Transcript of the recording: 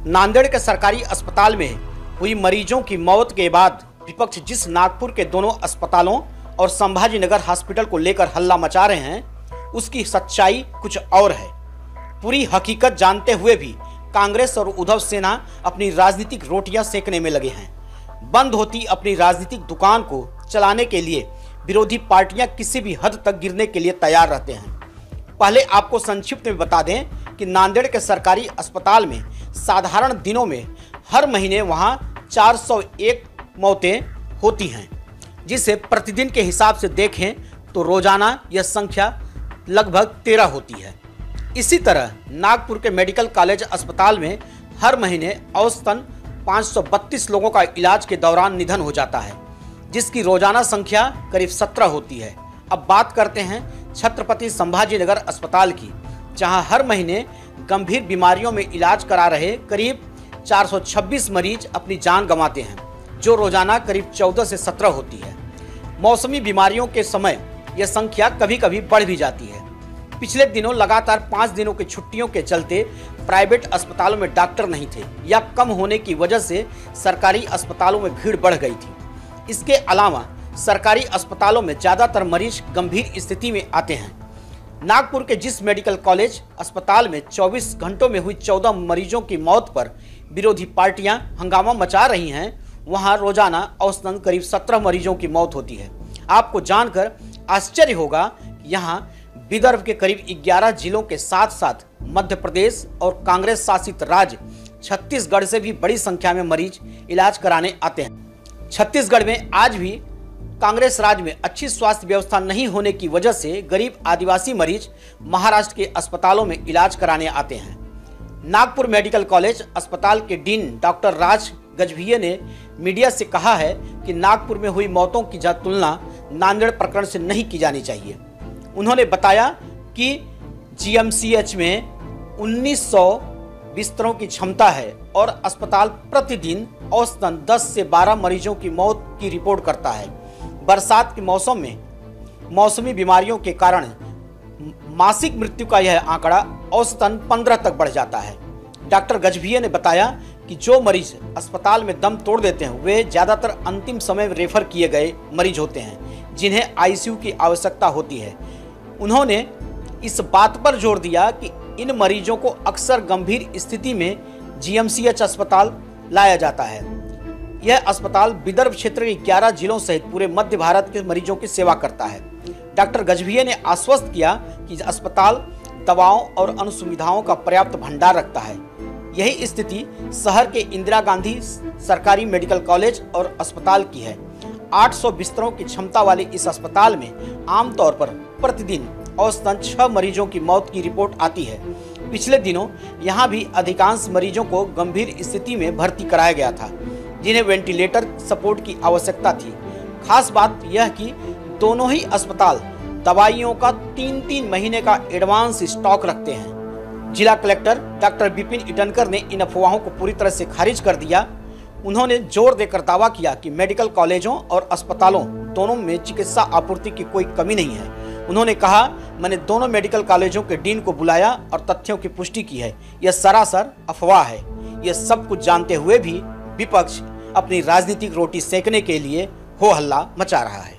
नांदेड़ के सरकारी अस्पताल में हुई मरीजों की मौत के बाद विपक्ष जिस नागपुर के दोनों अस्पतालों और संभाजीनगर हॉस्पिटल को लेकर हल्ला मचा रहे हैं, उसकी सच्चाई कुछ और है। पूरी हकीकत जानते हुए भी कांग्रेस और उद्धव सेना अपनी राजनीतिक रोटियां सेकने में लगे हैं। बंद होती अपनी राजनीतिक दुकान को चलाने के लिए विरोधी पार्टियां किसी भी हद तक गिरने के लिए तैयार रहते हैं। पहले आपको संक्षिप्त में बता दें कि नांदेड़ के सरकारी अस्पताल में साधारण दिनों में हर महीने वहां 401 मौतें होती हैं, जिसे प्रतिदिन के हिसाब से देखें तो रोजाना यह संख्या लगभग 13 होती है। इसी तरह नागपुर के मेडिकल कॉलेज अस्पताल में हर महीने औसतन 532 लोगों का इलाज के दौरान निधन हो जाता है, जिसकी रोजाना संख्या करीब 17 होती है। अब बात करते हैं छत्रपति संभाजीनगर अस्पताल की, जहां हर महीने गंभीर बीमारियों में इलाज करा रहे करीब 426 मरीज अपनी जान गंवाते हैं, जो रोजाना करीब 14 से 17 होती है। मौसमी बीमारियों के समय यह संख्या कभी कभी बढ़ भी जाती है। पिछले दिनों लगातार 5 दिनों की छुट्टियों के चलते प्राइवेट अस्पतालों में डॉक्टर नहीं थे या कम होने की वजह से सरकारी अस्पतालों में भीड़ बढ़ गई थी। इसके अलावा सरकारी अस्पतालों में ज़्यादातर मरीज गंभीर स्थिति में आते हैं। नागपुर के जिस मेडिकल कॉलेज अस्पताल में 24 घंटों में हुई 14 मरीजों की मौत पर विरोधी पार्टियां हंगामा मचा रही हैं, वहां रोजाना औसतन करीब 17 मरीजों की मौत होती है। आपको जानकर आश्चर्य होगा कि यहां विदर्भ के करीब 11 जिलों के साथ साथ मध्य प्रदेश और कांग्रेस शासित राज्य छत्तीसगढ़ से भी बड़ी संख्या में मरीज इलाज कराने आते हैं। छत्तीसगढ़ में आज भी कांग्रेस राज में अच्छी स्वास्थ्य व्यवस्था नहीं होने की वजह से गरीब आदिवासी मरीज महाराष्ट्र के अस्पतालों में इलाज कराने आते हैं। नागपुर मेडिकल कॉलेज अस्पताल के डीन डॉक्टर राज गजभिये ने मीडिया से कहा है कि नागपुर में हुई मौतों की तुलना नांदेड़ प्रकरण से नहीं की जानी चाहिए। उन्होंने बताया कि जीएमसीएच में 1900 बिस्तरों की क्षमता है और अस्पताल प्रतिदिन औसतन 10 से 12 मरीजों की मौत की रिपोर्ट करता है। बरसात के मौसम में मौसमी बीमारियों के कारण मासिक मृत्यु का यह आंकड़ा औसतन 15 तक बढ़ जाता है। डॉक्टर गजभिये ने बताया कि जो मरीज अस्पताल में दम तोड़ देते हैं वे ज़्यादातर अंतिम समय रेफर किए गए मरीज होते हैं, जिन्हें आईसीयू की आवश्यकता होती है। उन्होंने इस बात पर जोर दिया कि इन मरीजों को अक्सर गंभीर स्थिति में जीएमसीएच अस्पताल लाया जाता है। यह अस्पताल विदर्भ क्षेत्र के 11 जिलों सहित पूरे मध्य भारत के मरीजों की सेवा करता है। डॉक्टर गजभिये ने आश्वस्त किया कि अस्पताल दवाओं और अनुसुविधाओं का पर्याप्त भंडार रखता है। यही स्थिति शहर के इंदिरा गांधी सरकारी मेडिकल कॉलेज और अस्पताल की है। 800 बिस्तरों की क्षमता वाले इस अस्पताल में आमतौर पर प्रतिदिन औसतन 6 मरीजों की मौत की रिपोर्ट आती है। पिछले दिनों यहां भी अधिकांश मरीजों को गंभीर स्थिति में भर्ती कराया गया था, जिन्हें वेंटिलेटर सपोर्ट की आवश्यकता थी। खास बात यह कि दोनों ही अस्पताल दवाइयों का 3-3 महीने का एडवांस स्टॉक रखते हैं। जिला कलेक्टर डॉक्टर विपिन इटनकर ने इन अफवाहों को पूरी तरह से खारिज कर दिया। उन्होंने जोर देकर दावा किया कि मेडिकल कॉलेजों और अस्पतालों दोनों में चिकित्सा आपूर्ति की कोई कमी नहीं है। उन्होंने कहा, मैंने दोनों मेडिकल कॉलेजों के डीन को बुलाया और तथ्यों की पुष्टि की है। यह सरासर अफवाह है। यह सब कुछ जानते हुए भी विपक्ष अपनी राजनीतिक रोटी सेकने के लिए हो हल्ला मचा रहा है।